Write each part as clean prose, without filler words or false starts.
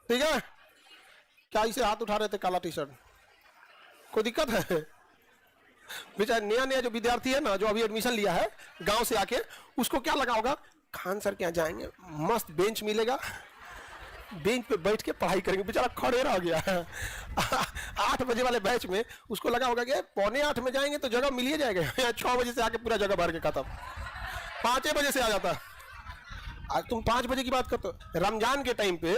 ठीक है, क्या इसे हाथ उठा रहे थे काला टी शर्ट? कोई दिक्कत है? बेचारा नया नया जो विद्यार्थी है ना, जो अभी एडमिशन लिया है गांव से आके, उसको क्या लगा होगा, खान सर के यहाँ जाएंगे, मस्त बेंच मिलेगा, बेंच पे बैठ के पढ़ाई करेंगे। बेचारा खड़े रह गया है 8 बजे वाले बैच में, उसको लगा होगा कि 7:45 में जाएंगे तो जगह मिल ही जाएगा। 6 बजे से आके पूरा जगह भर के खत्म, 5 बजे से आ जाता। आज तुम 5 बजे की बात करते हो। रमजान के टाइम पे,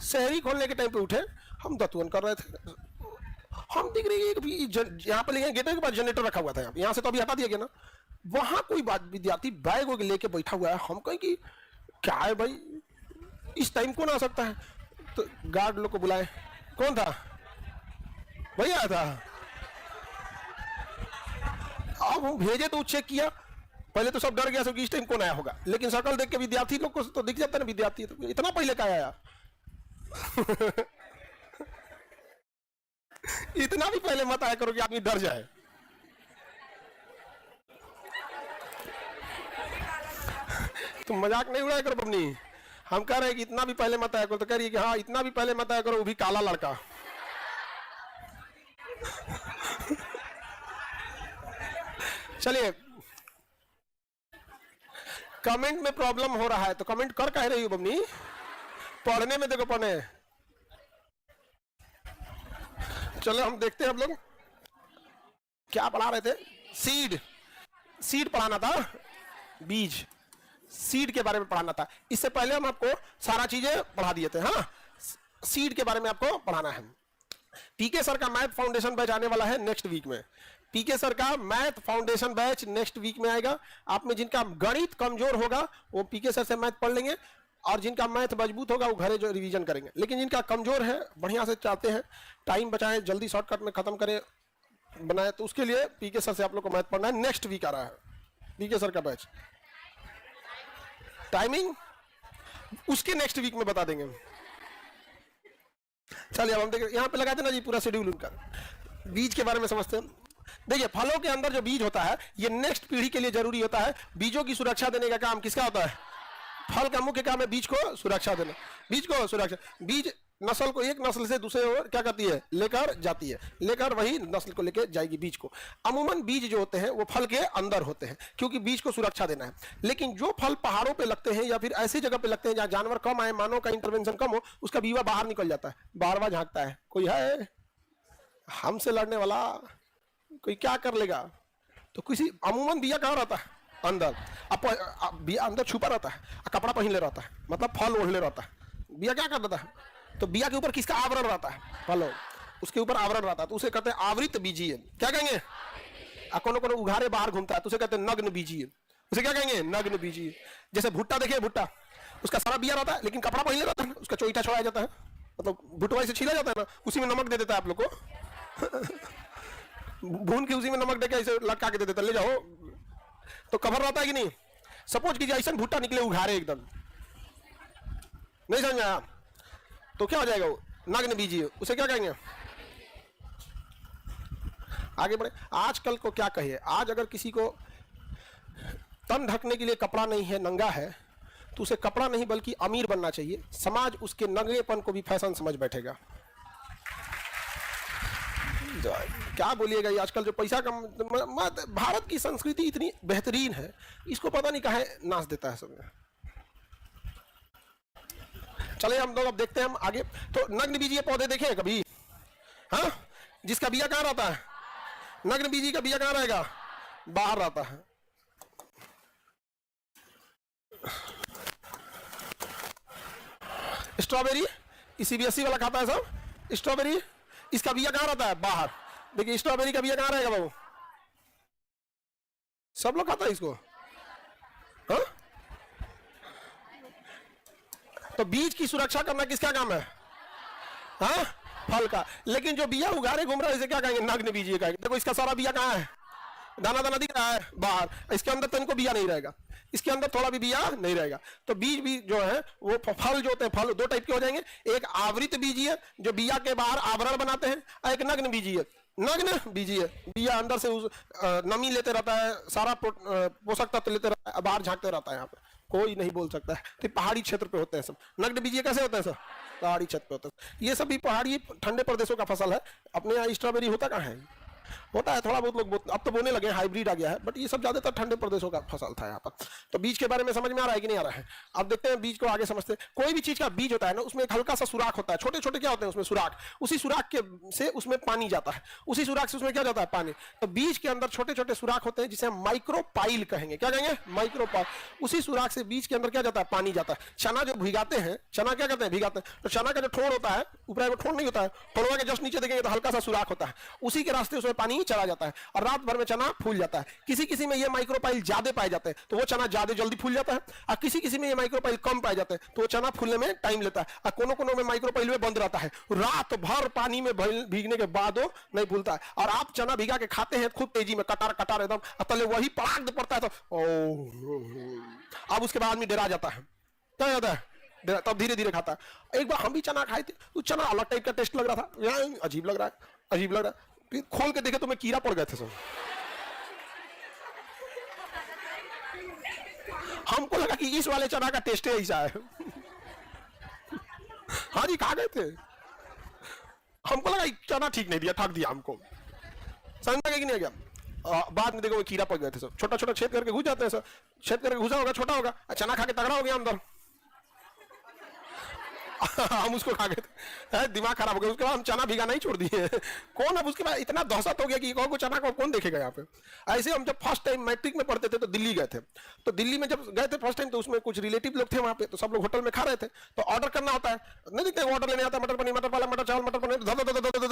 शहरी खोलने के टाइम पे उठे, हम दतुअन कर रहे थे, हम दिख रही है यहाँ पे लेके गेट के पास जनरेटर रखा हुआ था, यहाँ से तो अभी हटा दिया गया ना, वहां कोई बात विद्यार्थी बैग वैग लेके बैठा हुआ है। हम कहें कि क्या है भाई, इस टाइम कौन आ सकता है? तो गार्ड लोग को बुलाए, कौन था? वही आया था। अब हम भेजे तो चेक किया, पहले तो सब डर गया कि इस टाइम कौन आया होगा, लेकिन शकल देख के विद्यार्थी लोग को तो दिख जाता है ना, विद्यार्थी तो इतना पहले का आया इतना भी पहले मत आया करो कि आदमी डर जाए। तुम मजाक नहीं उड़ाया करो बबनी, हम कह रहे हैं कि इतना भी पहले मत आया करो, तो कह रही है कि हाँ इतना भी पहले मत आया करो, वो भी काला लड़का। चलिए, कमेंट में प्रॉब्लम हो रहा है तो कमेंट कर कह रही हो बबनी, पढ़ने में देखो पढ़ने। चलो हम देखते हैं, हम लोग क्या पढ़ा रहे थे, सीड पढ़ाना था, बीज, सीड के बारे में पढ़ाना था। इससे पहले हम आपको सारा चीजें पढ़ा दिए थे। हाँ, सीड के बारे में आपको पढ़ाना है। पीके सर का मैथ फाउंडेशन बैच आने वाला है नेक्स्ट वीक में। पीके सर का math foundation batch next week में आएगा। आप में जिनका गणित कमजोर होगा वो पीके सर से मैथ पढ़ लेंगे, और जिनका मैथ मजबूत होगा वो घरे जो रिवीजन करेंगे। लेकिन जिनका कमजोर है, बढ़िया से चाहते हैं टाइम बचाएं, जल्दी शॉर्टकट में खत्म करें बनाए, तो उसके लिए पीके सर से आप लोग को मैथ पढ़ना है। नेक्स्ट वीक आ रहा है पीके सर का बैच, टाइमिंग उसके नेक्स्ट वीक में बता देंगे। चलिए अब हम देखिए, यहाँ पे लगाते ना जी पूरा शेड्यूल उनका। बीज के बारे में समझते हैं। देखिए, फलों के अंदर जो बीज होता है ये नेक्स्ट पीढ़ी के लिए जरूरी होता है। बीजों की सुरक्षा देने का काम किसका होता है? फल का मुख्य काम है बीज को सुरक्षा देना। बीज को सुरक्षा, बीज नस्ल को एक नस्ल से दूसरे ओर क्या करती है, लेकर जाती है, लेकर वही नस्ल को लेकर जाएगी बीज को। अमूमन बीज जो होते हैं वो फल के अंदर होते हैं, क्योंकि बीज को सुरक्षा देना है। लेकिन जो फल पहाड़ों पे लगते हैं या फिर ऐसी जगह पे लगते हैं जहां जानवर कम आए, मानव का इंटरवेंशन कम हो, उसका बीवा बाहर निकल जाता है, बार बार झांकता है, कोई है हमसे लड़ने वाला, कोई क्या कर लेगा। तो किसी अमूमन बिया कहाँ रहता है, अंदर। बिया अंदर छुपा रहता है, कपड़ा पहन ले रहता है, मतलब फल ओढ़ ले रहता है। बिया क्या कर देता है, तो बिया के ऊपर किसका आवरण रहता है, फल, उसके ऊपर आवरण रहता है, तो उसे कहते हैं आवृत बीजीय। क्या कहेंगे? कोनो कोनो उघारे बाहर घूमता है तो उसे कहते हैं नग्न बीजीय। उसे क्या कहेंगे? नग्न बीजीय। जैसे भुट्टा, देखिए भुट्टा, उसका सारा बिया रहता है लेकिन कपड़ा पहन ले रहता है, उसका चोइटा छोड़ाया जाता है, मतलब भुट्टा से छीला जाता है ना, उसी में नमक दे देता है आप लोग को भून के उसी में नमक देके ऐसे लटका के दे देता, ले जाओ, तो कवर रहता है कि नहीं। सपोज कीजिए ऐसा भुट्टा निकले उघारे एकदम, नहीं समझ आया, तो क्या हो जाएगा वो, नग्न बीजीय। उसे क्या कहेंगे? आगे बढ़े। आजकल को क्या कहिए, आज अगर किसी को तन ढकने के लिए कपड़ा नहीं है, नंगा है, तो उसे कपड़ा नहीं बल्कि अमीर बनना चाहिए। समाज उसके नंगेपन को भी फैशन समझ बैठेगा। क्या बोलिएगा, ये आजकल जो पैसा का, भारत की संस्कृति इतनी बेहतरीन है, इसको पता नहीं काहे नाच देता है सब। चले हम लोग अब देखते हैं हम आगे। तो नग्न बीजीय पौधे देखे कभी? हाँ, जिसका बिया कहाँ रहता है, नग्न बीजी का बिया कहाँ रहेगा, बाहर रहता है। स्ट्रॉबेरी, सीबीएसई वाला खाता है सब स्ट्रॉबेरी, इसका बिया कहाँ रहता है, बाहर। देखिए स्ट्रॉबेरी का बिया कहाँ रहेगा बाबू, सब लोग खाता है इसको। हाँ? तो बीज की सुरक्षा करना किसका काम है? हाँ, फल का। लेकिन जो बिया उगारे घूम रहा है इसे क्या कहेंगे, नग्न बीजीय कहेंगे। देखो इसका सारा बिया कहाँ है, दाना दाना दिख रहा है बाहर, इसके अंदर तनको बिया नहीं रहेगा, इसके अंदर थोड़ा भी बिया नहीं रहेगा। तो बीज भी जो है वो फल जो होते हैं, फल दो टाइप के हो जाएंगे, एक आवृत बीजीय जो बिया के बाहर आवरण बनाते हैं, और एक नग्न बीजीय। नग्न बीजीय बिया अंदर से नमी लेते रहता है, सारा पोषक तत्व लेते रहता है, बाहर झांकते रहता है, यहाँ पे कोई नहीं बोल सकता है। तो पहाड़ी क्षेत्र पे होते हैं सब। नग्न बीजीय कैसे होते हैं सर? पहाड़ी छत पे होता है। ये सब भी पहाड़ी ठंडे प्रदेशों का फसल है। अपने यहाँ स्ट्रॉबेरी होता कहाँ है? होता है थोड़ा बहुत लोग अब तो बोलने लगे हाइब्रिड आ गया है, बट ये सब ज्यादातर ठंडे प्रदेशों का फसल था यहाँ पर। तो बीज के बारे में समझ में आ रहा है कि नहीं आ रहा है? अब देखते हैं बीज को आगे समझते हैं। कोई भी चीज का बीज होता है ना, उसमें एक हल्का सा सुराख होता है, छोटे छोटे क्या होते हैं उसमें सुराख, उसी सुराख के से उसमें पानी जाता है, उसी सुराख से उसमें क्या जाता है? पानी। तो बीज के अंदर छोटे छोटे सुराख होते हैं जिसे हम माइक्रोपाइल कहेंगे। क्या कहेंगे? माइक्रोपाइल। उसी सुराख से बीज के अंदर क्या जाता है? पानी जाता है। चना जो भिगाते हैं, चना क्या करते हैं? भिगाते हैं। तो चना का जो ठोड़ होता है, ऊपर ठोड़ नहीं होता है, ठोड़वा के जस्ट नीचे देखेंगे तो हल्का सा सुराख होता है, उसी के रास्ते उसमें पानी चला जाता है और रात भर में चना फूल जाता है। किसी किसी में ये माइक्रोपाइल ज्यादा पाए जाते हैं तो वो चना ज्यादा जल्दी फूल जाता है, और किसी किसी में ये माइक्रोपाइल कम पाए जाते हैं तो वो चना फूलने में टाइम लेता है, और कोनो कोनो में माइक्रोपाइल में बंद रहता है, रात भर पानी में भीगने के बाद वो नहीं फूलता है। और आप चना भिगा के खाते हैं खूब तेजी में, कटार कटार एकदम, तले वही पड़ाक पड़ता है तो अब उसके बाद आदमी डरा जाता है। क्या जाता है? तब धीरे धीरे खाता है। एक बार हम भी चना खाए थे, तो चना अलग टाइप का टेस्ट लग रहा था, अजीब लग रहा है, अजीब लग रहा है। फिर खोल के देखे तो मैं कीड़ा पड़ गए थे सब। हमको लगा कि इस वाले चना का टेस्ट ऐसा है। हाँ जी, खा गए थे। हमको लगा चना ठीक नहीं दिया, ठग दिया हमको। समझ में कि नहीं गया? बाद में देखो वो कीड़ा पड़ गए थे सब, छोटा छोटा छेद करके घुस जाते हैं सब, छेद करके घुसा होगा, छोटा होगा, चना खा के तगड़ा हो गया अंदर। हम उसको खा गए थे, दिमाग खराब हो गया। उसके बाद हम चना भिगा नहीं छोड़ दिए। कौन अब उसके बाद इतना दहशत हो गया कि को चना को कौन देखेगा यहाँ पे। ऐसे हम जब फर्स्ट टाइम मैट्रिक में पढ़ते थे तो दिल्ली गए थे, तो दिल्ली में जब गए थे फर्स्ट टाइम तो उसमें कुछ रिलेटिव लोग थे वहाँ पे, तो सब लोग होटल में खा रहे थे, तो ऑर्डर करना होता है, नहीं देखते ऑर्डर लेने आता है, मटर पनीर, मटर पाला, मटर चावल, मटर पनीर,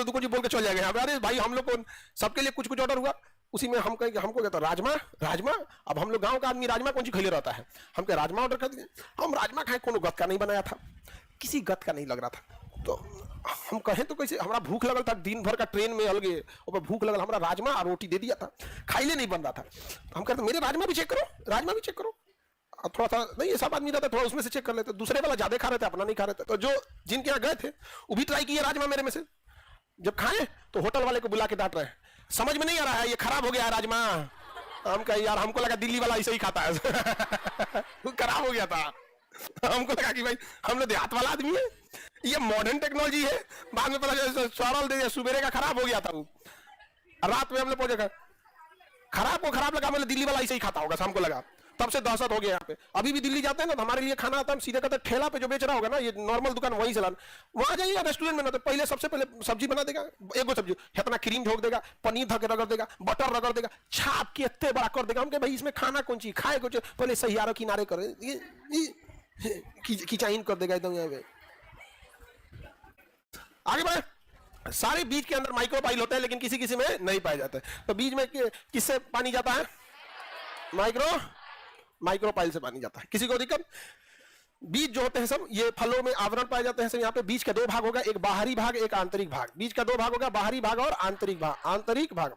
कुछ बोल के चल जाएगा। अरे भाई हम लोग को सबके लिए कुछ कुछ ऑर्डर हुआ, उसी में हम कहेंगे हमको कहता राजमा, राजमा। अब हम लोग गांव का आदमी राजमा कौन सी खेले रहता है, हम क्या राजमा ऑर्डर कर दिए। हम राजमा खाए, कोनो गत का नहीं बनाया था, किसी गत का नहीं लग रहा था। तो हम कहें तो कैसे, हमारा भूख लगल था, दिन भर का ट्रेन में अलगे और भूख लगल, हमारा राजमा और रोटी दे दिया था, खाइले नहीं बन रहा था। हम कहते मेरे राजमा भी चेक करो, राजमा भी चेक करो। थोड़ा सा नहीं, ये सब आदमी रहता थोड़ा उसमें से चेक कर लेते, दूसरे वाला ज्यादा खा रहे थे, अपना नहीं खा रहे थे। तो जो जिनके यहाँ गए थे वो भी ट्राई किए राजमा मेरे में से, जब खाए तो होटल वाले को बुला के डांट रहे हैं, समझ में नहीं आ रहा है, ये खराब हो गया है राजमा। हम कहे यार हमको लगा दिल्ली वाला ऐसे ही खाता है। खराब हो गया था, हमको लगा कि भाई हम लोग देहात वाला आदमी है, ये मॉडर्न टेक्नोलॉजी है। बाद में पता चला सवाल दे दिया, सुबेरे का खराब हो गया था, रात में हमने पहुंचे खराब को खराब लगा, मतलब दिल्ली वाला ऐसे ही खाता होगा, हमको लगा। तब से दहशत हो गया यहाँ पे। अभी भी दिल्ली जाते हैं ना तो हमारे लिए खाना आता है, हम सीधे कहते हैं ठेला पे जो बेच रहा होगा ना, ये नॉर्मल दुकान वहीं से लाना, वहां जाइएगा रेस्टोरेंट में ना, तो पहले सबसे पहले सब्जी बना देगा, एक सब्जी इतना क्रीम झोंक देगा, पनीर धके रगड़ देगा, बटर रगड़ देगा, छाप के इतने बड़ा कर देगा। हम कहे भाई इसमें खाना कौन चीज खाए, कुछ पहले सहियारो किनारे कर खिंचाइन कर देगा एकदम। यहाँ पे आगे बढ़े। सारे बीज के अंदर माइक्रोपाइल होते हैं, लेकिन किसी किसी में नहीं पाए जाते। तो बीज में किससे पानी जाता है? माइक्रोपाइल से पानी जाता है। किसी को दिक्कत? बीज जो होते हैं सब ये फलों में आवरण पाए जाते हैं सब। यहाँ पे बीज का दो भाग होगा, एक बाहरी भाग, एक आंतरिक भाग। बीज का दो भाग होगा, बाहरी भाग और आंतरिक भाग। आंतरिक भाग,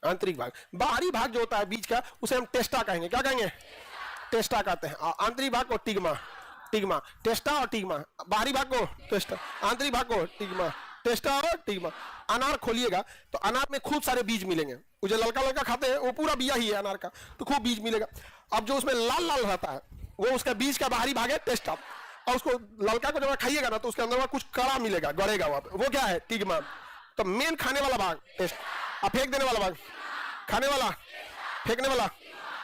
आंतरिक भाग। बाहरी भाग जो होता है बीज का, उसे हम टेस्टा कहेंगे। क्या कहेंगे? टेस्टा कहते हैं। आंतरिक भाग को टिग्मा, टिग्मा, टेस्टा और टिग्मा। बाहरी भाग को टेस्टा, आंतरिक भाग को टिग्मा, टेस्टा और टिग्मा। अनार खोलिएगा तो अनार में खूब सारे बीज मिलेंगे, वो जो लड़का लड़का खाते हैं वो पूरा बिया ही है अनार का, तो खूब बीज मिलेगा। अब जो उसमें लाल लाल रहता है वो उसका बीज का बाहरी भाग है, टेस्टा। और उसको लड़का को जब खाइएगा ना तो उसके अंदर कुछ कड़ा मिलेगा, गड़ेगा वहां पे, वो क्या है? टिग्मा। तो मेन खाने वाला भाग टेस्ट, और फेंक देने वाला भाग खाने वाला, फेंकने वाला।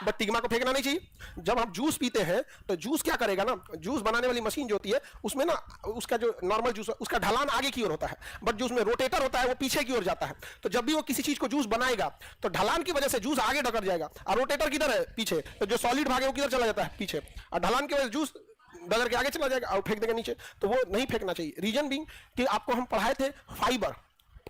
बट टिग्मा को फेंकना नहीं चाहिए। जब आप जूस पीते हैं तो जूस क्या करेगा ना, जूस बनाने वाली मशीन जो होती है उसमें ना उसका जो नॉर्मल जूस है उसका ढलान आगे की ओर होता है, बट जो उसमें रोटेटर होता है वो पीछे की ओर जाता है। तो जब भी वो किसी चीज को जूस बनाएगा तो ढलान की वजह से जूस आगे ढकर जाएगा, और रोटेटर किधर है? पीछे। तो जो सॉलिड भाग है वो किधर चला जाता है? पीछे। और ढलान की वजह से जूस डगर के आगे चला जाएगा और फेंक देगा नीचे। तो वो नहीं फेंकना चाहिए। रीजन बीइंग कि आपको हम पढ़ाए थे फाइबर,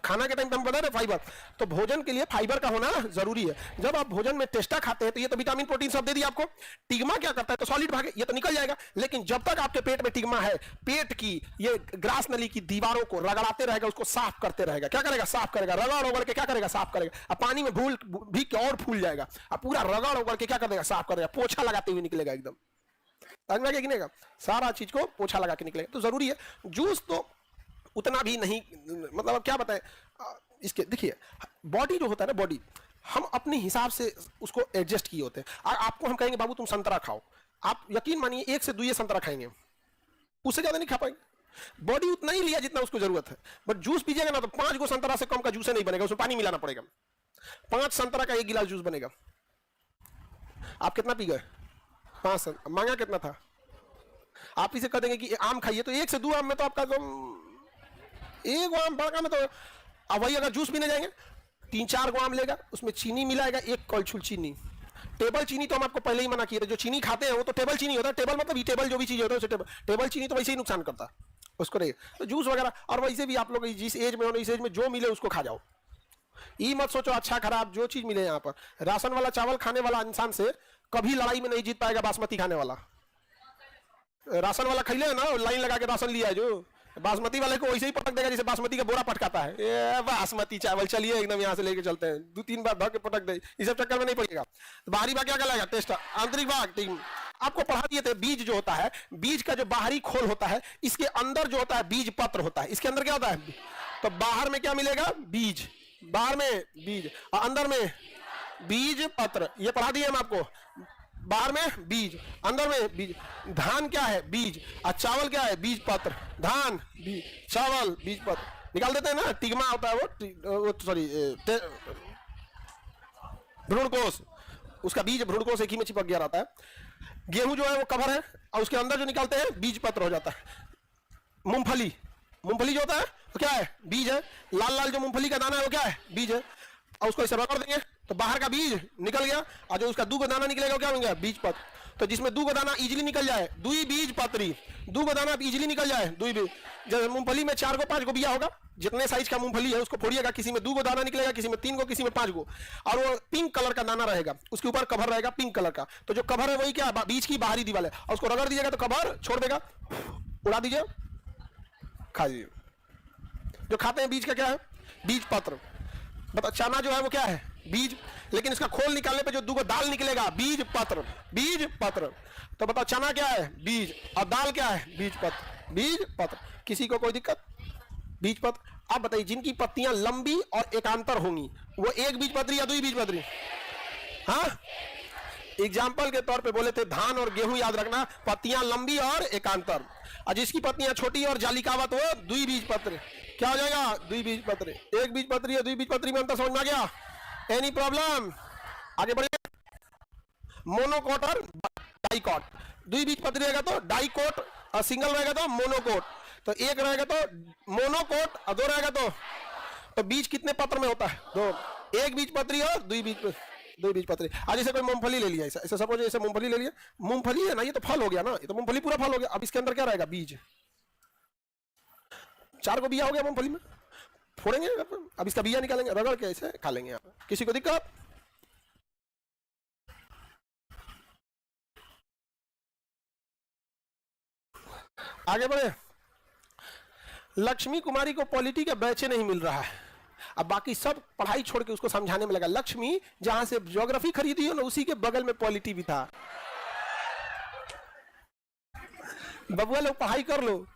खाना के टाइम पे हम बता रहे फाइबर, तो भोजन के लिए फाइबर का होना जरूरी है। जब आप भोजन में टेस्टा खाते हैं तो ये तो विटामिन प्रोटीन सब दे दिया आपको। टिग्मा क्या करता है? तो सॉलिड भाग ये तो निकल जाएगा, लेकिन जब तक आपके पेट में टिग्मा है, पेट की ये ग्रास नली की दीवारों को रगड़ाते रहेगा, उसको साफ करते रहेगा। क्या करेगा? साफ करेगा। रगड़ रगड़ के क्या करेगा? साफ करेगा। अब पानी में भूल भी के और फूल जाएगा, अब पूरा रगड़ रगड़ के क्या कर देगा? साफ करेगा। पोछा लगाते हुए निकलेगा एकदम, निकलेगा सारा चीज को पोछा लगा के निकलेगा। तो जरूरी है। जूस तो उतना भी नहीं, मतलब अब क्या बताएं इसके। देखिए बॉडी जो होता है ना, बॉडी हम अपने हिसाब से उसको एडजस्ट किए होते हैं। आपको हम कहेंगे बाबू तुम संतरा खाओ, आप यकीन मानिए 1 से 2 संतरा खाएंगे, उससे ज्यादा नहीं खा पाएंगे। बॉडी उतना ही लिया जितना उसको जरूरत है, बट जूस पीजिएगा ना तो 5 गो संतरा से कम का जूस नहीं बनेगा, उसमें पानी मिलाना पड़ेगा। 5 संतरा का 1 गिलास जूस बनेगा। आप कितना पी गए? 5। मांगा कितना था? आप इसे कह देंगे कि आम खाइए तो 1 से 2 आम में तो आपका तो 1 आम बड़का में तो, अब वही अगर जूस पीने जाएंगे 3-4 गो आम लेगा, उसमें चीनी मिलाएगा, 1 कलछुल चीनी। टेबल चीनी तो हम आपको पहले ही मना किए थे, जो चीनी खाते हैं वो तो टेबल चीनी होता है। टेबल मतलब टेबल जो भी चीज होता है उसे टेबल चीनी तो वैसे ही नुकसान करता है उसको नहीं। तो जूस वगैरह, और वैसे भी आप लोग जिस एज में हो इस एज में जो मिले उसको खा जाओ, ये मत सोचो अच्छा खराब, जो चीज मिले। यहाँ पर राशन वाला चावल खाने वाला इंसान से कभी लड़ाई में नहीं जीत पाएगा बासमती खाने वाला। राशन वाला खाई ले ना, लाइन लगा के राशन लिया है जो, बासमती वाले को वैसे ही पटक देगा जैसे बासमती का बोरा पटकाता है। ये बासमती चावल, चलिए एकदम यहाँ से लेके चलते हैं, 2-3 बार धो के पटक दे, इस सब चक्कर में नहीं पड़ेगा। तो बाहरी भाग क्या कहलाएगा? टेस्ट। आंतरिक भाग टीम आपको पढ़ा दिए थे, बीज जो होता है, बीज का जो बाहरी खोल होता है, इसके अंदर जो होता है बीज पत्र होता है। इसके अंदर क्या होता है? तो बाहर में क्या मिलेगा? बीज। बाहर में बीज और अंदर में बीज पत्र, ये पढ़ा दिए हम आपको। बाहर में बीज, अंदर में बीज। धान क्या है? बीज। और चावल क्या है? बीज पत्र। धान बीज, चावल बीज पत्र। निकाल देते हैं ना, टिग्मा होता है वो सॉरी भ्रूणकोश, उसका बीज भ्रूणकोश एक ही में चिपक गया रहता है। गेहूं जो है वो कवर है और उसके अंदर जो निकालते हैं बीज पत्र हो जाता है। मूंगफली, मूंगफली जो होता है वो क्या है? बीज है। लाल लाल जो मूंगफली का दाना है वो क्या है? बीज है। और उसको ऐसे रगड़ देंगे तो बाहर का बीज निकल गया, और जो उसका 2 गो दाना निकलेगा वो क्या बन गया? बीज पत्र। तो जिसमें 2 गो दाना इजीली निकल जाए, 2 बीज पत्री। 2 गो दाना इजीली निकल जाए, 2 बीज। जब मूंगफली में 4 गो 5 गो बिया होगा, जितने साइज का मूंगफली है उसको फोड़िएगा, किसी में 2 गो दाना निकलेगा, किसी में 3 गो, किसी में 5 गो, और वो पिंक कलर का दाना रहेगा, उसके ऊपर कवर रहेगा पिंक कलर का। तो जो कवर है वही क्या? बीज की बाहरी दीवार है, और उसको रगड़ दीजिएगा तो कवर छोड़ देगा, उड़ा दीजिए, खा लीजिए। जो खाते हैं बीज का क्या है? बीज पत्र। बता, चना जो है वो क्या है? बीज। लेकिन इसका खोल निकालने पे जो 2 गो दाल निकलेगा, बीज पत्र, बीज पत्र। तो बताओ चना क्या है? बीज। और दाल क्या है? बीज पत्र, बीज पत्र। किसी को कोई दिक्कत? बीज पत्र। अब बताइए, जिनकी पत्तियां लंबी और एकांतर होंगी वो 1 बीज पत्री या 2 बीज पत्री? हाँ, एग्जाम्पल के तौर पे बोले थे धान और गेहूं, याद रखना, पत्तियां लंबी और एकांतर। और जिसकी पत्तियां छोटी और जालिकावत वो 2 बीज पत्र। क्या हो जाएगा? 2 बीज पत्र। 1 बीज पत्री या 2 बीज पत्री में अंतर समझ में आ गया? Any problem? आगे बढ़िए। मोनोकोट और डाइकोट। 2 बीज पत्री रहेगा तो डाइकोट, और सिंगल रहेगा तो मोनोकोट। तो 1 रहेगा तो मोनोकोट और 2 रहेगा तो बीज कितने पत्र में होता है? 2। 1 बीज पत्री और 2 बीज पत्री। आज जैसे कोई मूंगफली ले लिया, ऐसा सपोज जैसे मूंगफली ले लिया, मूंगफली है ना, ये तो फल हो गया ना, ये तो मूंगफली पूरा फल हो गया। अब इसके अंदर क्या रहेगा? बीज। 4 को बिया हो गया मूंगफली में, फोड़ेंगे, अब इसका बिया निकालेंगे, रगड़ के ऐसे खा लेंगे। आप किसी को दिक्कत? आगे बढ़े। लक्ष्मी कुमारी को पॉलिटी का बैचे नहीं मिल रहा है। अब बाकी सब पढ़ाई छोड़ के उसको समझाने में लगा। लक्ष्मी जहां से ज्योग्राफी खरीदी हो ना, उसी के बगल में पॉलिटी भी था। बबुआ लोग पढ़ाई कर लो,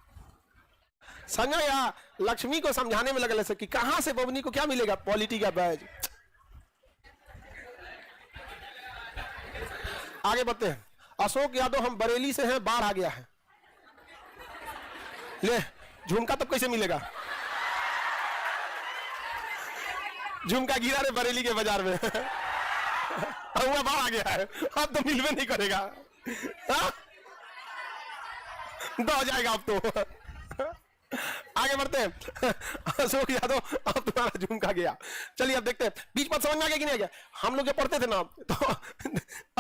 समझा? या लक्ष्मी को समझाने में लगा कि कहां से बबनी को क्या मिलेगा? पॉलिटी का बैच। आगे बढ़ते हैं। अशोक यादव, हम बरेली से हैं, बाढ़ आ गया है। ले, झुमका तब कैसे मिलेगा? झुमका गिरा रे बरेली के बाजार में। हुआ बाढ़ आ गया है, अब तो मिलवे नहीं करेगा। हो जाएगा अब तो। आगे बढ़ते हैं। अशोक यादव, अब तुम्हारा झुमका गया। चलिए अब देखते हैं बीज पत्र समझ में आ गया कि नहीं आ गया? हम लोग जब पढ़ते थे ना तो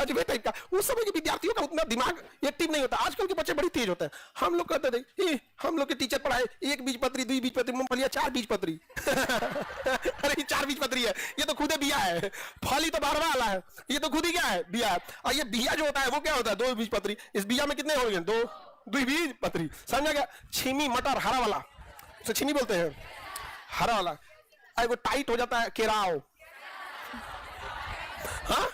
अजबे टाइप का, उस समय के विद्यार्थियों का उतना दिमाग एक्टिव नहीं होता। आजकल के बच्चे बड़ी तेज होते हैं। हम लोग कहते थे, हम लोग के टीचर पढ़ाए 1 बीज पत्री, 2 बीज पत्री, मूंगफली 4 बीज पत्री। अरे 4 बीज पत्री है, ये तो खुदे बिया है। फल ही तो बारवा वाला है, ये तो खुद ही क्या है? बिया है। और ये बिया जो होता है वो क्या होता है? 2 बीज पत्री। इस बिया में कितने होंगे? 2 बीज पत्री। समझा गया? छीमी मटर, हरा वाला, उसे छीमी बोलते हैं, हरा वाला। वो टाइट हो जाता है, केराव। हाँ,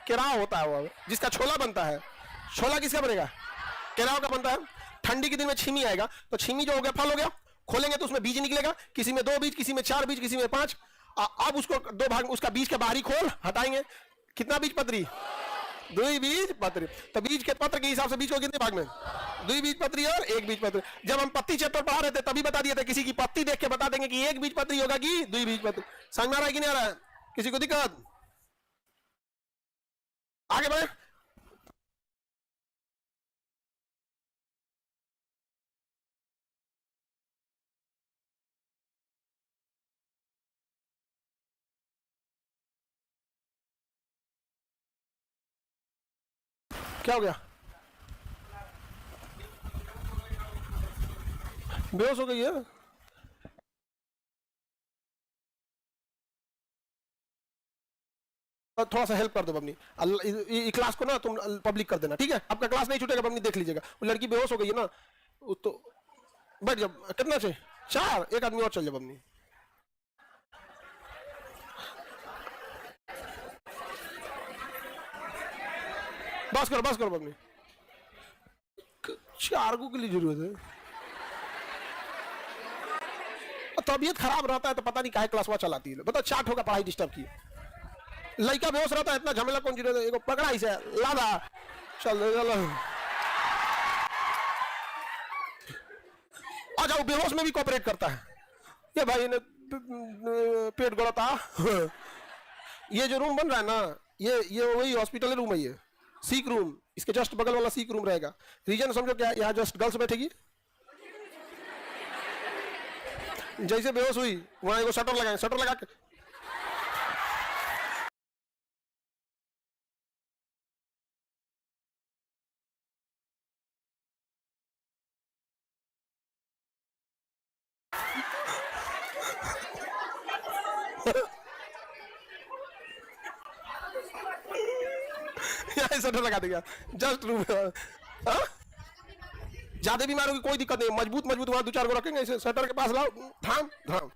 केराव होता है वो, जिसका छोला बनता है। छोला किसका बनेगा? केराव का बनता है। ठंडी के दिन में छीमी आएगा, तो छीमी जो हो गया फल हो गया, खोलेंगे तो उसमें बीज निकलेगा, किसी में 2 बीज, किसी में 4 बीज, किसी में 5। अब उसको 2 भाग, उसका बीज का बाहरी खोल हटाएंगे। कितना बीज पत्री? द्विबीजपत्री। तो बीज के पत्र के हिसाब से बीज को कितने भाग में? द्विबीजपत्री और एक बीजपत्री। जब हम पत्ती चैप्टर पढ़ा रहे थे तभी बता दिए थे, किसी की पत्ती देख के बता देंगे कि एक बीजपत्री होगा कि द्विबीजपत्री। समझ में आ रहा है कि नहीं आ रहा है? किसी को दिक्कत? आगे बढ़े। क्या हो गया? बेहोश हो गई है? थोड़ा सा हेल्प कर दो बबनी, क्लास को ना तुम पब्लिक कर देना, ठीक है? आपका क्लास नहीं छूटेगा बबनी, देख लीजिएगा। वो लड़की बेहोश हो गई है ना, तो बैठ जाओ। कितना चाहिए? 4। एक आदमी और चल जाए बबनी। बस करो बबनी। 4 को के लिए जरूरत है? तबीयत खराब रहता है तो पता नहीं काहे क्लास वहाँ चलाती है। बता, चाट होगा पढ़ाई डिस्टर्ब की। लड़का बेहोश रहता है, इतना झमेला कौन जरूरत है? पकड़ा इसे, लादा, चल चलो आ जाओ। बेहोश में भी कोऑपरेट करता है ये भाई ने पेट गड़ता। ये जो रूम बन रहा है ना, ये वही हॉस्पिटल रूम है, ये सीक रूम। इसके जस्ट बगल वाला सीक रूम रहेगा। रीजन समझो क्या? यहाँ जस्ट गर्ल्स बैठेगी, जैसे बेहोश हुई वहां एगो शटर लगाए, शटर लगा के शटर लगा देगा जस्ट रूम। ज्यादा बीमार होगी कोई दिक्कत नहीं, मजबूत वहां 2-4 को रखेंगे, इसे शटर के पास लाओ, थाम थाम।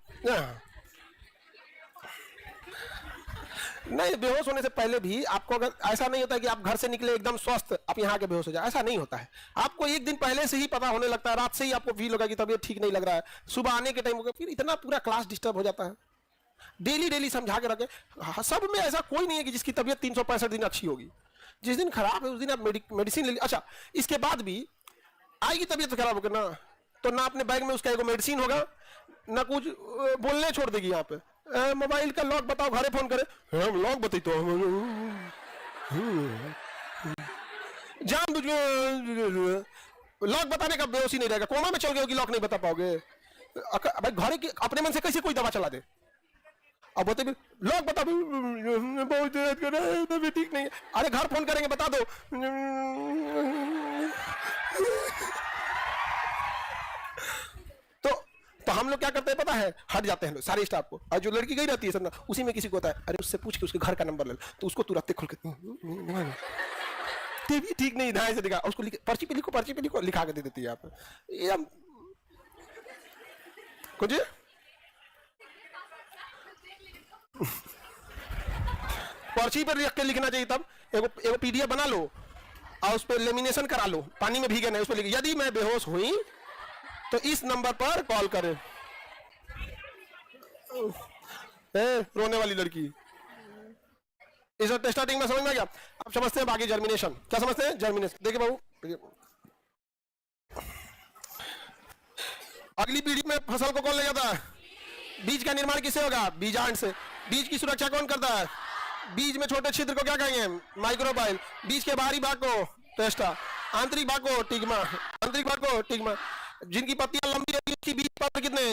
नहीं, बेहोश होने से पहले भी आपको, अगर ऐसा नहीं होता है कि आप घर से निकले एकदम स्वस्थ आप यहाँ के बेहोश हो जाए, ऐसा नहीं होता है। आपको एक दिन पहले से ही पता होने लगता है, रात से ही आपको फील होगा कि तबीयत ठीक नहीं लग रहा है, सुबह आने के टाइम होगा, फिर इतना पूरा क्लास डिस्टर्ब हो जाता है। डेली समझा के रखे। सब में ऐसा कोई नहीं है कि जिसकी तबीयत 365 दिन अच्छी होगी। जिस दिन खराब है उस दिन आप मेडिसिन ले लीजिए। अच्छा, इसके बाद भी आएगी तबीयत खराब होकर ना, तो ना अपने बैग में उसका एगो मेडिसिन होगा, ना कुछ बोलने छोड़ देगी। यहाँ पे मोबाइल का लॉक बताओ, घरे फोन करे, हम लॉक बताई तो जान बुझ लॉक बताने का बेहोशी नहीं रहेगा। कोमा में चल गए होगी, लॉक नहीं बता पाओगे भाई। घरे की अपने मन से कैसे कोई दवा चला दे? अब बोलते लॉक बता, बहुत दर्द कर रहा है, तबीयत ठीक नहीं है। अरे घर फोन करेंगे, बता दो। तो हम लोग क्या करते हैं पता है? हट जाते हैं सारे स्टाफ को, और जो लड़की गई रहती है सब ना, उसी में किसी को होता है, अरे उससे पूछ के उसके घर का नंबर ले लो, तो उसको तुरंत खुल के टीवी ठीक नहीं, ढाई से दिखा, उसको पर्ची पे लिखो, लिखा के दे देती है। आप ये कुछ पर्ची पर लिख के लिखना चाहिए। तब एगो पीडीएफ बना लो और उस पर लेमिनेशन करा लो, पानी में भीगे नहीं, उस पर लिखिए, यदि मैं बेहोश हुई तो इस नंबर पर कॉल करें। रोने वाली लड़की। इस स्टार्टिंग में समझ में आ गया? आप समझते हैं बाकी जर्मिनेशन। क्या समझते हैं? जर्मिनेशन। देखिए बाबू, अगली पीढ़ी में फसल को कौन ले जाता है? बीज का निर्माण किससे होगा? बीजांड से। बीज की सुरक्षा कौन करता है? बीज में छोटे छिद्र को क्या कहेंगे? माइक्रोबाइल। बीज के बाहरी भाग को टेस्टा, आंतरिक भाग को टिग्मा, आंतरिक भाग को टिग्मा। जिनकी पत्तियां लंबी रहती है उसकी बीज पत्र कितने,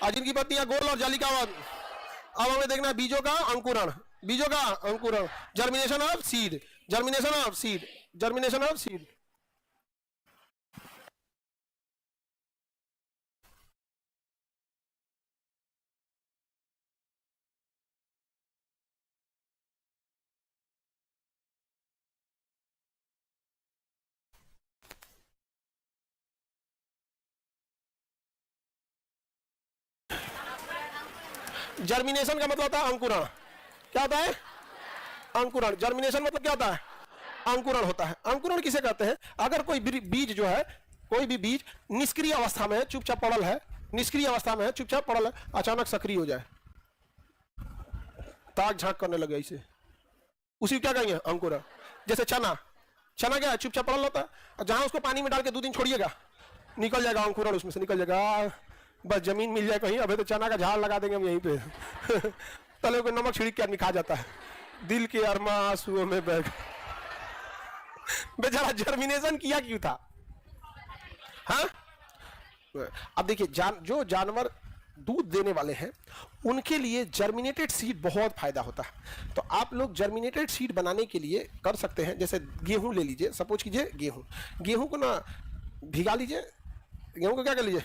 और जिनकी पत्तियां गोल और जालिकावाद। अब हमें देखना बीजों का अंकुरण, बीजों का अंकुरण, germination of seed, germination of seed, germination of seed. Germination का मतलब होता है अंकुरण। क्या होता है? अंकुरण। जर्मिनेशन मतलब क्या होता है? अंकुरण होता है। अंकुरण किसे कहते हैं? अगर कोई बीज जो है, कोई भी बीज निष्क्रिय अवस्था में चुपचाप पड़ल है, निष्क्रिय अवस्था में है, चुपचाप पड़ल है, अचानक सक्रिय हो जाए, ताक झांक करने लगे इसे, उसी क्या कहेंगे? अंकुरण। जैसे चना, चना क्या है, चुपचाप पड़ा होता है, और जहां उसको पानी में डाल के 2 दिन छोड़िएगा, निकल जाएगा अंकुरण, उसमें से निकल जाएगा, बस जमीन मिल जाए कहीं। अबे तो चना का झाड़ लगा देंगे हम यहीं पे तले को नमक छिड़क के आदमी खा जाता है। दिल के अरमा आंसुओं में बह बेचारा जर्मिनेशन किया क्यों था? हाँ, अब देखिए जो जानवर दूध देने वाले हैं उनके लिए जर्मिनेटेड सीड बहुत फायदा होता है। तो आप लोग जर्मिनेटेड सीड बनाने के लिए कर सकते हैं। जैसे गेहूं ले लीजिए, सपोज कीजिए गेहूं को ना भिगा लीजिए, गेहूं को क्या कर लीजिए,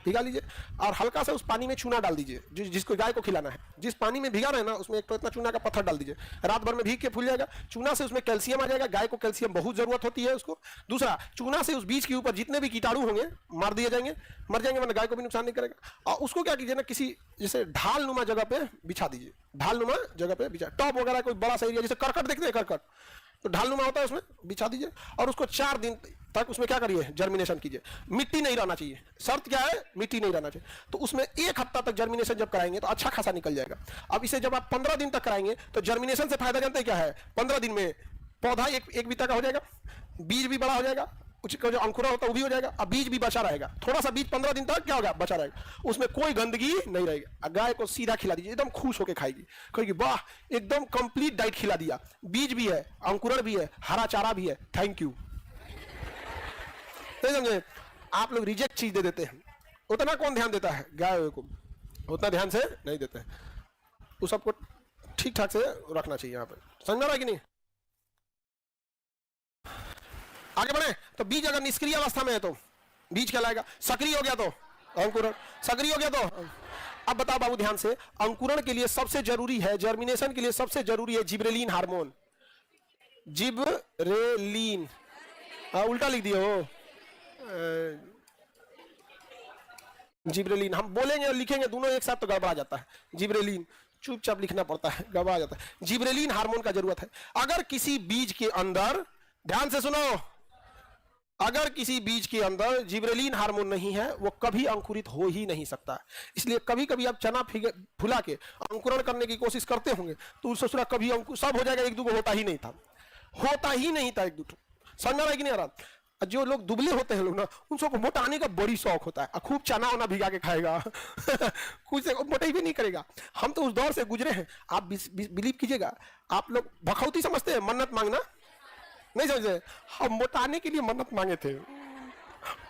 भिगा लीजिए, और हल्का सा उस पानी में चूना डाल दीजिए जिसको गाय को खिलाना है। जिस पानी में भिगा रहे हैं ना उसमें एक तो इतना चूना का पत्थर डाल दीजिए, रात भर में भीग के फूल जाएगा। चूना से उसमें कैल्शियम आ जाएगा, गाय को कैल्शियम बहुत जरूरत होती है उसको। दूसरा, चूना से उस बीज के ऊपर जितने भी कीटाणु होंगे मार दिए जाएंगे, मर जाएंगे, वरना गाय को भी नुकसान नहीं करेगा। और उसको क्या कीजिए ना, किसी जैसे ढाल नुमा जगह पे बिछा दीजिए, ढाल नुमा जगह पे बिछा, टॉप वगैरह कोई बड़ा सा एरिया, जैसे करकट देखते हैं करकट, तो ढाल नुमा होता है उसमें बिछा दीजिए, और उसको 4 दिन तक उसमें क्या करिए, जर्मिनेशन कीजिए। मिट्टी नहीं रहना चाहिए, शर्त क्या है, मिट्टी नहीं रहना चाहिए। तो उसमें 1 हफ्ता तक जर्मिनेशन जब कराएंगे तो अच्छा खासा निकल जाएगा। अब इसे जब आप 15 दिन तक कराएंगे तो जर्मिनेशन से फायदा जानते हैं क्या है, 15 दिन में पौधा एक बित्ता का हो जाएगा, बीज भी बड़ा हो जाएगा, उसका जो अंकुरा होता है वो भी हो जाएगा, और बीज भी बचा रहेगा। थोड़ा सा बीज 15 दिन तक क्या होगा, बचा रहेगा, उसमें कोई गंदगी नहीं रहेगी। गाय को सीधा खिला दीजिए, एकदम खुश होकर खाएगी, कहेगी वाह एकदम कंप्लीट डाइट खिला दिया, बीज भी है, अंकुरण भी है, हरा चारा भी है, थैंक यू। नहीं समझे? आप लोग रिजेक्ट चीज दे देते हैं, उतना कौन ध्यान देता है, गाय को उतना ध्यान से नहीं देते हैं। उस सबको ठीक ठाक से रखना चाहिए यहाँ पे, समझ रहा है कि नहीं? आगे बढ़े तो बीज अगर निष्क्रिय अवस्था में है तो बीज कहलाएगा, सक्रिय हो गया तो अंकुरण, सक्रिय हो गया तो। अब बताओ बाबू ध्यान से, अंकुरण के लिए सबसे जरूरी है, जर्मिनेशन के लिए सबसे जरूरी है जिब्रेलिन हार्मोन, जिब्रेलिन। उल्टा लिख दिए हो, जिब्रेलिन। हम बोलेंगे और लिखेंगे दोनों एक साथ तो गड़बड़ा जाता है, जिब्रेलिन चुपचाप लिखना पड़ता है, गड़बड़ा जाता है। जिब्रेलिन हार्मोन का जरूरत है। अगर किसी बीज के अंदर, ध्यान से सुनो, अगर किसी बीज के अंदर जिब्रेलिन हार्मोन नहीं है वो कभी अंकुरित हो ही नहीं सकता। इसलिए कभी कभी आप चना फुला के अंकुरण करने की कोशिश करते होंगे तो सोच रहा कभी अंकुर सब हो जाएगा, 1-2 होता ही नहीं था, होता ही नहीं था 1-2। समझ रहा है कि नहीं आ रहा? जो लोग दुबले होते हैं लोग ना, उन सबको मोटाने का बड़ी शौक होता है, खूब चना वना भिगा के खाएगा कुछ मोटे भी नहीं करेगा। हम तो उस दौर से गुजरे हैं। आप बिलीव कीजिएगा, आप लोग भखौती समझते हैं, मन्नत मांगना नहीं समझे, हम मोटाने के लिए मन्नत मांगे थे,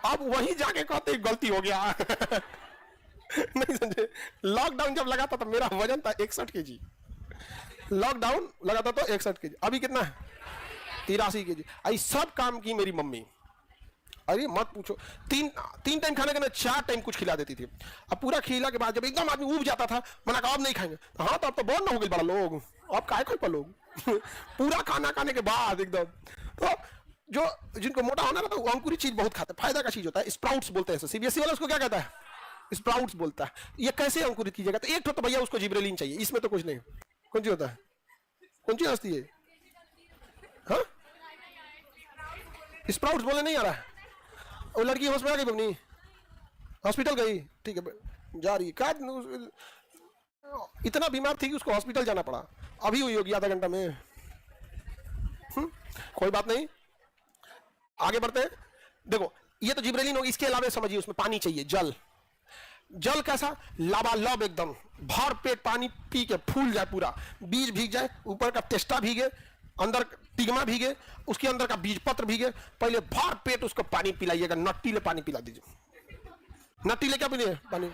अब वहीं जाके कहते गलती हो गया नहीं समझे? लॉकडाउन जब लगा था तो मेरा वजन था 61 केजी, लॉकडाउन लगा था तो 61 केजी, अभी कितना है 83 केजी। आई सब काम की मेरी मम्मी, अरे मत पूछो, 3 टाइम खाने के ना 4 टाइम कुछ खिला देती थी। अब पूरा खिला के बाद जब एकदम आदमी उब जाता था, मना कहा अब नहीं खाएंगे, हाँ तो अब तो बहुत ना हो गई बड़ा लोग, अब काय खोल पर लोग पूरा खाना खाने के बाद एकदम। तो जो जिनको मोटा होना रहता है वो अंकुरित चीज बहुत खाते हैं, फायदा का चीज होता है। स्प्राउट्स बोलते हैं, सीबीएसई वाला उसको क्या कहता है, स्प्राउट्स बोलता है। ये कैसे अंकुरित कीजिएगा, तो एक तो भैया उसको जिब्रेलिन चाहिए, इसमें तो कुछ नहीं। कौन सी होता है, कौन सी हंसती है, हाँ स्प्राउट्स बोले नहीं आ रहा है। वो लड़की हॉस्पिटल गई, बनी हॉस्पिटल गई, ठीक है जा रही है, इतना बीमार थी कि उसको हॉस्पिटल जाना पड़ा, अभी हुई होगी आधा घंटा में। कोई बात नहीं, आगे बढ़ते हैं। देखो ये तो जिब्रेलिन होगी, इसके अलावा समझिए उसमें पानी चाहिए, जल। जल कैसा, लबालब एकदम भर पेट पानी पी के फूल जाए, पूरा बीज भीग जाए, ऊपर का टेस्टा भीगे, अंदर टिगमा भीगे, उसके अंदर का बीज पत्र भीगे, पहले भर पेट उसको पानी पिलाइएगा, नट्टीले पानी पिला दीजिए। नट्टीले क्या पिलाइए, पानी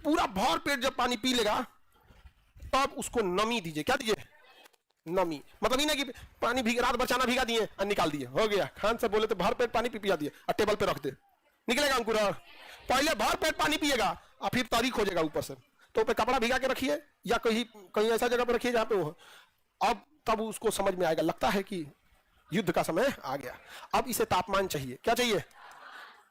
पूरा भर पेट जब पानी पी लेगा तब उसको नमी दीजिए। क्या दीजिए, नमी। मतलब ये ना कि पानी भीग, रात भर चना भिगा दिए और निकाल दिए, हो गया। खान से बोले तो भर पेट पानी पिया दिए और टेबल पे रख दे, निकलेगा अंकुरण। पहले भर पेट पानी पिएगा और फिर तारीख हो जाएगा ऊपर से, तो पे कपड़ा भिगा के रखिए या कहीं ऐसा जगह पे रखिए जहां पे वो, अब तब उसको समझ में आएगा, लगता है कि युद्ध का समय आ गया। अब इसे तापमान चाहिए, क्या चाहिए,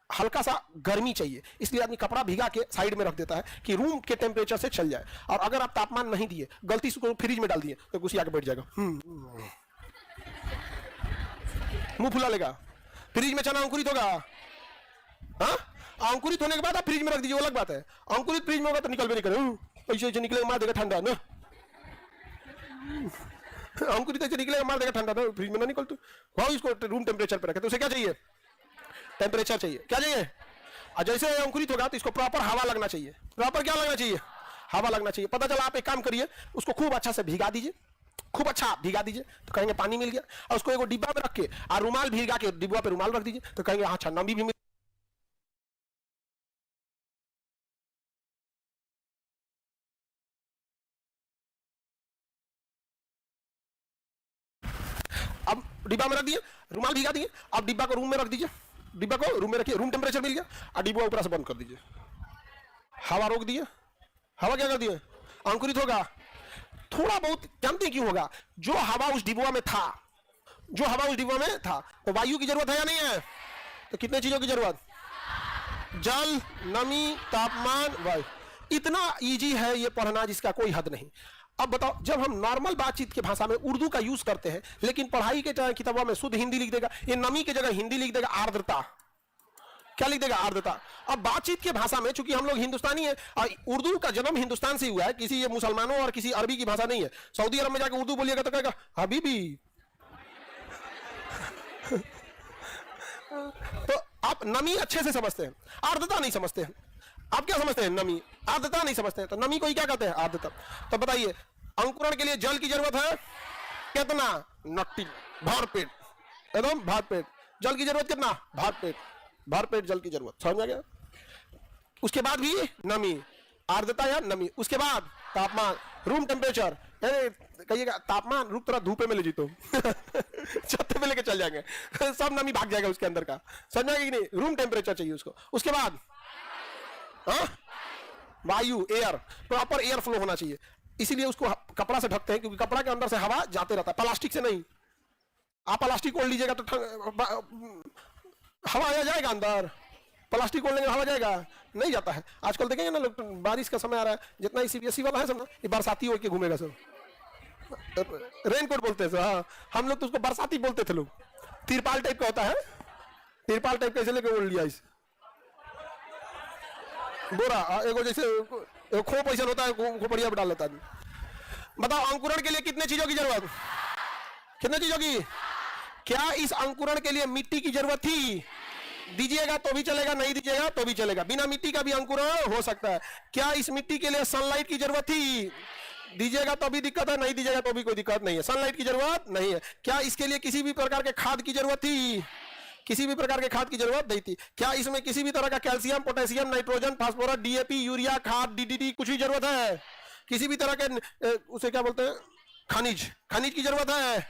हल्का सा गर्मी चाहिए। इसलिए आदमी कपड़ा भिगा के साइड में रख देता है कि रूम के टेम्परेचर से चल जाए। और अगर आप तापमान नहीं दिए, गलती से फ्रिज में डाल दिए तो गुस्सा आके बैठ जाएगा, मुंह फुला लेगा। फ्रिज में चना अंकुरित होगा, हाँ अंकुरित होने के बाद आप फ्रिज में रख दीजिए, वो अलग बात है। अंकुरित फ्रिज में होगा तो निकल भी नहीं करे, ऐसे निकले मार देगा ठंडा ना अंकुरित ऐसे निकलेगा, मार देगा ठंडा, तो फ्रिज में ना निकल तू, वहां इसको रूम टेम्परेचर पे रखे। तो उसे क्या चाहिए? टेम्परेचर चाहिए। क्या चाहिए? और जैसे अंकुरित होगा तो इसको प्रॉपर हवा लगना चाहिए। प्रॉपर क्या लगना चाहिए? हवा लगना चाहिए। पता चला, आप एक काम करिए, उसको खूब अच्छा से भिगा दीजिए, खूब अच्छा भिगा दीजिए, तो कहेंगे पानी मिल गया। और उसको एक डिब्बा में रख के और रुमाल भिगा के डिब्बा पे रुमाल रख दीजिए, तो कहेंगे हाँ अच्छा नमी भी मिल। अब डिब्बा में रख दिए, रुमाल भिगा दिए, अब डिब्बा को रूम में रख दीजिए, डिब्बा को रूम में रखिए, रूम टेम्परेचर मिल गया, और डिब्बा ऊपर से बंद कर दीजिए, हवा रोक दिए। हवा क्या कर दिए? अंकुरित होगा। थोड़ा बहुत जानते क्यों होगा? जो हवा उस डिब्बा में था, जो हवा उस डिब्बा में था, तो वायु की जरूरत है या नहीं है? तो कितने चीजों की जरूरत? जल, नमी, तापमान, वायु। इतना इजी है ये पढ़ना जिसका कोई हद नहीं। अब बताओ, जब हम नॉर्मल बातचीत की भाषा में उर्दू का यूज करते हैं, लेकिन पढ़ाई के किताबों में शुद्ध हिंदी लिख देगा, ये नमी की जगह हिंदी लिख देगा आर्द्रता। क्या लिख देगा? आर्द्रता। अब बातचीत की भाषा में, चूंकि हम लोग हिंदुस्तानी है और उर्दू का जन्म हिंदुस्तान से हुआ है, किसी ये मुसलमानों और किसी अरबी की भाषा नहीं है। सऊदी अरब में जाकर उर्दू बोलिएगा तो कहेगा हबीबी। तो आप नमी अच्छे से समझते हैं, आर्द्रता नहीं समझते हैं। आप क्या समझते हैं? नमी। आर्द्रता नहीं समझते हैं। तो नमी को ही क्या कहते हैं? आर्द्रता। तो बताइए, अंकुरण के लिए जल की जरूरत है कितना? नट्टी, भर पेट, एकदम भर पेट। जल की जरूरत कितना? भर पेट, भर पेट जल की जरूरत। समझ आ गया? उसके बाद भी नमी, आर्द्रता या नमी। उसके बाद तापमान, रूम टेम्परेचर। कहिएगा तापमान, रुक थोड़ा धूपे में ले जी, तो छत्ते में लेके चल जाएंगे, सब नमी भाग जाएगा उसके अंदर का। समझ आएगा कि नहीं? रूम टेम्परेचर चाहिए उसको। उसके बाद वायु, एयर, प्रॉपर एयर फ्लो होना चाहिए। इसीलिए उसको कपड़ा से ढकते हैं, क्योंकि कपड़ा के अंदर से हवा जाते रहता है, प्लास्टिक से नहीं। आप प्लास्टिक ओढ़ लीजिएगा तो हवा आ जाएगा अंदर, प्लास्टिक ओढ़ लेंगे हवा जाएगा? नहीं जाता है। आजकल देखेंगे ना लोग, बारिश का समय आ रहा है, जितना सीबीएसई वाला है सब ना, ये बरसाती ओढ़ के घूमेगा सब, रेनकोट बोलते हैं। हाँ, हम लोग तो उसको बरसाती बोलते थे लोग। तिरपाल टाइप का होता है, तिरपाल टाइप कैसे लेके ओढ़ लिया इस बोरा, एगो जैसे खोप ऐसा होता है, खोपड़िया डाल लेता है। बताओ, अंकुरण के लिए कितने चीजों की जरूरत? कितने चीजों की? क्या इस अंकुरण के लिए मिट्टी की जरूरत थी? दीजिएगा तो भी चलेगा, नहीं दीजिएगा तो भी चलेगा, बिना मिट्टी का भी अंकुरण हो सकता है। क्या इस मिट्टी के लिए सनलाइट की जरूरत थी? दीजिएगा तो भी दिक्कत है, नहीं दीजिएगा तो भी कोई दिक्कत नहीं है, सनलाइट की जरूरत नहीं है। क्या इसके लिए किसी भी प्रकार के खाद की जरूरत थी? किसी भी प्रकार के खाद की जरूरत नहीं थी। क्या इसमें किसी भी तरह का calcium, potassium, nitrogen, phosphorus, DAP, urea खाद, डीडीटी कुछ भी जरूरत है? किसी भी तरह के उसे क्या बोलते हैं, खनिज, खनिज की जरूरत है?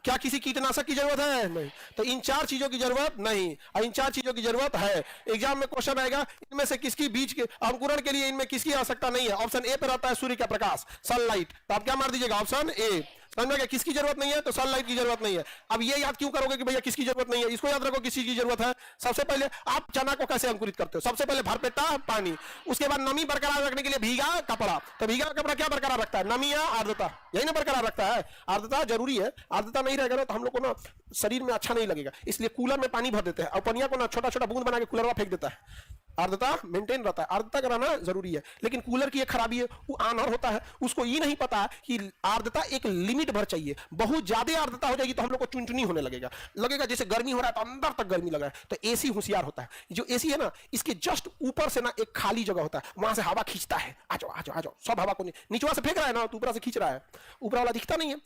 क्या किसी कीटनाशक की जरूरत है? नहीं। तो इन चार चीजों की जरूरत नहीं, और इन चार चीजों की जरूरत है। एग्जाम में क्वेश्चन आएगा, इनमें से किसकी बीज के अंकुरण के लिए इनमें किसकी आवश्यकता नहीं है? ऑप्शन ए पे रहता है सूर्य का प्रकाश, सनलाइट। तो आप क्या मार दीजिएगा? Option A. समझ में? किसकी जरूरत नहीं है? तो सनलाइट की जरूरत नहीं है। अब ये याद क्यों करोगे कि भैया किसकी जरूरत नहीं है? इसको याद रखो किसी की जरूरत है। सबसे पहले आप चना को कैसे अंकुरित करते हो? सबसे पहले भरपेटा पानी, उसके बाद नमी बरकरार रखने के लिए भीगा कपड़ा। तो भीगा कपड़ा क्या बरकरार रखता है? नमी या आर्द्रता? यही ना बरकरार रखता है। आर्द्रता जरूरी है, आर्द्रता नहीं रहेगा ना तो हम लोग को ना शरीर में अच्छा नहीं लगेगा। इसलिए कूलर में पानी भर देते हैं और पनिया को ना छोटा छोटा बूंद बना के कूलर में फेंक देता है। आर्द्रता मेंटेन रहता है, आर्द्रता कराना जरूरी है। लेकिन कूलर की एक खराबी है, वो आनर होता है, उसको ये नहीं पता कि आर्द्रता एक लिमिट भर चाहिए। बहुत ज्यादा आर्द्रता हो जाएगी तो हम लोग को चुनचुनी होने लगेगा जैसे गर्मी हो रहा है तो अंदर तक गर्मी लग रहा है। तो एसी होशियार होता है, जो एसी है ना, इसके जस्ट ऊपर से ना एक खाली जगह होता है, वहां से हवा खींचता है। आ जाओ आ जाओ आ जाओ, सब हवा को नीचे से फेंक रहा है ना, तो ऊपर से खींच रहा है। ऊपर वाला दिखता नहीं है,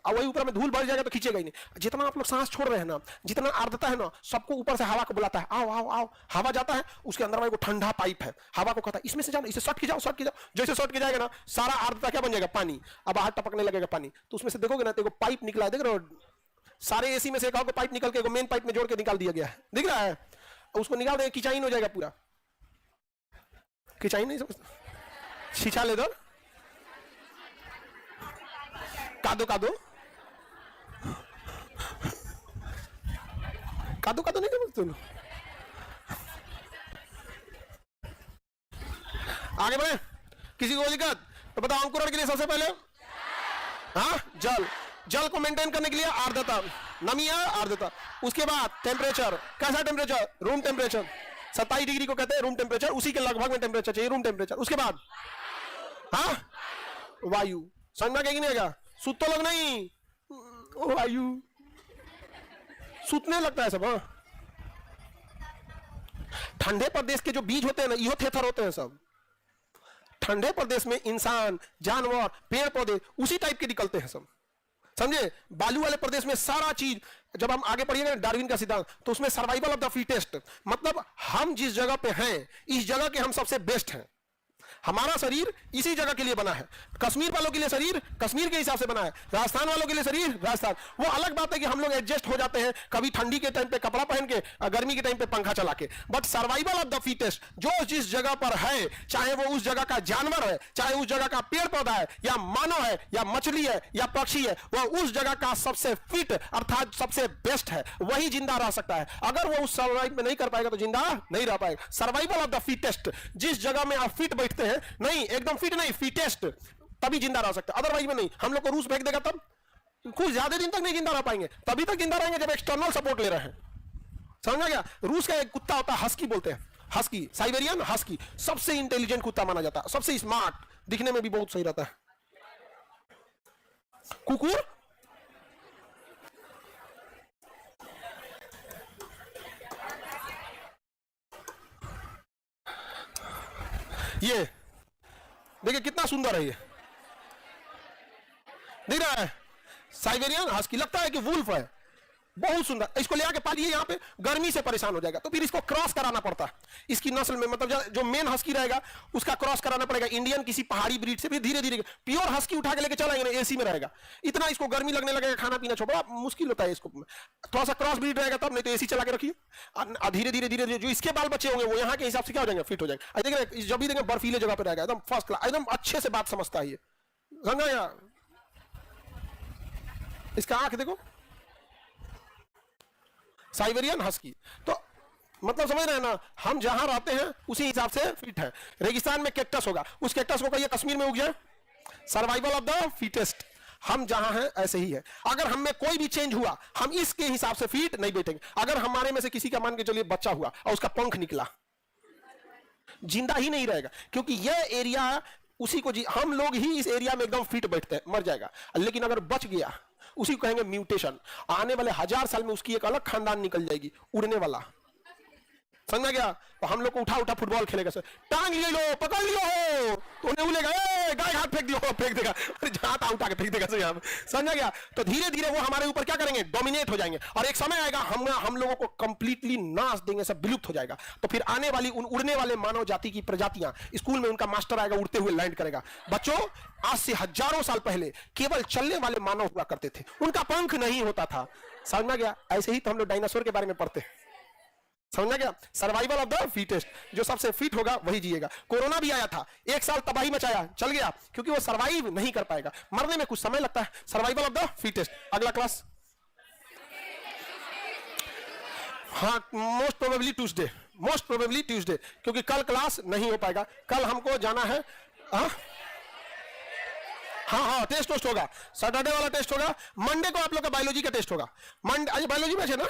वही ऊपर में धूल भर जाएगा तो खींचेगा ही नहीं। जितना आप लोग सांस छोड़ रहे हैं ना, जितना आर्द्रता है ना, सबको ऊपर से हवा को बुलाता है, आओ आओ आओ। हवा जाता है, उसके अंदर वो ठंडा पाइप है, हवा को कहता है इसमें से जाओ, इसे सट के जाओ, सट के जाओ। जैसे सट के जाएगा ना, सारा आर्द्रता क्या बन जाएगा? पानी। अब बाहर टपकने लगेगा पानी। तो उसमें से देखोगे ना, तो पाइप निकला है, देख रहे हो? सारे एसी में से एक पाइप निकल के मेन पाइप में जोड़ के निकाल दिया गया है, दिख रहा है? उसको निकाल देगा, किचाइन हो जाएगा पूरा। किचाइन नहीं समझता? छिछा ले दो, कादो कादो कादो कादो नहीं समझते तुम? आगे बढ़े, किसी को दिक्कत? तो बताओ, अंकुरण के लिए सबसे पहले हाँ जल, जल को मेंटेन करने के लिए आर्द्रता, नमी या आर्द्रता। उसके बाद टेम्परेचर, कैसा टेम्परेचर? Room temperature. 27 डिग्री को कहते हैं रूम टेम्परेचर, उसी के लगभग में टेम्परेचर चाहिए, रूम टेम्परेचर। उसके बाद हाँ वायु। समझ में आएगा कि नहीं आएगा? सुतो लोग नहीं, ओ आयु सूतने लगता है सब। हाँ, ठंडे प्रदेश के जो बीज होते हैं ना, इहो थेथर होते हैं सब। ठंडे प्रदेश में इंसान, जानवर, पेड़ पौधे उसी टाइप के निकलते हैं सब, समझे। बालू वाले प्रदेश में सारा चीज, जब हम आगे पढ़िएगा डार्विन का सिद्धांत, तो उसमें सर्वाइवल ऑफ द फिटेस्ट, मतलब हम जिस जगह पे हैं इस जगह के हम सबसे बेस्ट हैं। हमारा शरीर इसी जगह के लिए बना है। कश्मीर वालों के लिए शरीर कश्मीर के हिसाब से बना है, राजस्थान वालों के लिए शरीर राजस्थान। वो अलग बात है कि हम लोग एडजस्ट हो जाते हैं, कभी ठंडी के टाइम पे कपड़ा पहन के, गर्मी के टाइम पे पंखा चला के। But survival of the fittest, जो जिस जगह पर है, चाहे वो उस जगह का जानवर है, चाहे उस जगह का पेड़ पौधा है, या मानव है, या मछली है, या पक्षी है, वह उस जगह का सबसे फिट अर्थात सबसे बेस्ट है, वही जिंदा रह सकता है। अगर वो उस सर्वाइव में नहीं कर पाएगा तो जिंदा नहीं रह पाएगा। सर्वाइवल ऑफ द फिटेस्ट, जिस जगह में आप फिट बैठते हैं, नहीं एकदम फिट नहीं, फिटेस्ट, तभी जिंदा रह सकते, अदरवाइज में नहीं। हम लोग को रूस फेंक देगा तब कुछ ज्यादा दिन तक नहीं जिंदा रह पाएंगे, तभी तक जिंदा रहेंगे जब एक्सटर्नल सपोर्ट ले रहे हैं, समझा गया। रूस का एक कुत्ता होता है, हस्की बोलते हैं, हस्की, साइबेरियन हस्की, सबसे इंटेलिजेंट कुत्ता माना जाता है, सबसे स्मार्ट, दिखने में भी बहुत सही रहता है। कुकुर ये देखिए कितना सुंदर है, ये दिख रहा है, साइबेरियन हस्की, लगता है कि वुल्फ है, बहुत सुंदर। इसको ले आके पालिए, यहाँ पे गर्मी से परेशान हो जाएगा, तो फिर इसको क्रॉस कराना पड़ता है इसकी नस्ल में, मतलब जो मेन हस्की रहेगा उसका क्रॉस कराना पड़ेगा इंडियन किसी पहाड़ी ब्रीड से, फिर धीरे धीरे प्योर हस्की उठा के लेके चलाएंगे ना, एसी में रहेगा, इतना इसको गर्मी लगने लगेगा, खाना पीना छोड़ा मुश्किल होता है इसको। थोड़ा सा क्रॉस ब्रीड रहेगा तब, नहीं तो एसी चला के रखिए, धीरे धीरे धीरे धीरे जो इसके बाल बच्चे होंगे वो यहाँ के हिसाब से क्या हो जाएंगे, फिट हो जाएंगे। देखिए जब भी देंगे बर्फीले जगह पे रहेगा, एकदम फर्स्ट क्लास, एकदम अच्छे से बात समझता है ये, समझा यार। इसका आंख देखो, साइबेरियन हस्की, तो मतलब समझ रहे हैं ना, हम जहां रहते हैं उसी हिसाब से फिट है। रेगिस्तान में कैक्टस होगा, उस कैक्टस को कहिए कश्मीर में उग जाए, सर्वाइवल ऑफ द फिटेस्ट, हम जहां हैं ऐसे ही है। अगर हम में कोई भी चेंज हुआ, हम इसके हिसाब से फिट नहीं बैठेंगे। अगर हमारे में से किसी का मान के चलिए बच्चा हुआ और उसका पंख निकला, जिंदा ही नहीं रहेगा, क्योंकि यह एरिया उसी को हम लोग ही इस एरिया में एकदम फिट बैठते हैं, मर जाएगा। लेकिन अगर बच गया, उसी को कहेंगे म्यूटेशन। आने वाले 1000 साल में उसकी एक अलग खानदान निकल जाएगी, उड़ने वाला, समझा गया। तो हम लोग को उठा उठा फुटबॉल खेलेगा सर, टांग ले लो, पकड़ लियो हो, तो उन्हें बोलेगा ए गाय हाथ फेंक दियो, फेंक देगा, अरे जहां था उठा के फेंक देगा सर, यहाँ समझा गया। तो धीरे धीरे वो हमारे ऊपर क्या करेंगे, डोमिनेट हो जाएंगे, और एक समय आएगा हम लोगों को कंप्लीटली नाश देंगे, सब विलुप्त हो जाएगा। तो फिर आने वाली उन उड़ने वाले मानव जाति की प्रजातियां, स्कूल में उनका मास्टर आएगा, उड़ते हुए लैंड करेगा। बच्चों, आज से हजारों साल पहले केवल चलने वाले मानव हुआ करते थे, उनका पंख नहीं होता था, समझा गया। ऐसे ही तो हम लोग डायनासोर के बारे में पढ़ते हैं, समझा गया। सर्वाइवल ऑफ द फिटेस्ट, जो सबसे फिट होगा वही जिएगा। कोरोना भी आया था, 1 साल तबाही मचाया, चल गया, क्योंकि वो सर्वाइव नहीं कर पाएगा, मरने में कुछ समय लगता है। Survival of the fittest. अगला क्लास, हाँ, most probably Tuesday, most probably Tuesday, क्योंकि कल क्लास नहीं हो पाएगा। कल हमको जाना है, हाँ टेस्ट होगा, सैटरडे वाला टेस्ट होगा। मंडे को आप लोग का बायोलॉजी का टेस्ट होगा। मंडे आज बायोलॉजी में है ना,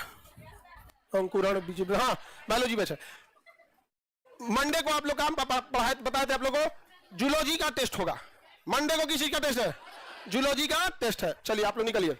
अंकुरण बीज, हाँ बायोलॉजी में है। मंडे को आप लोग काम पढ़ाए बताए थे आप लोगों को, जूलॉजी का टेस्ट होगा। मंडे को किस चीज का टेस्ट है, जूलॉजी का टेस्ट है। चलिए आप लोग निकलिए,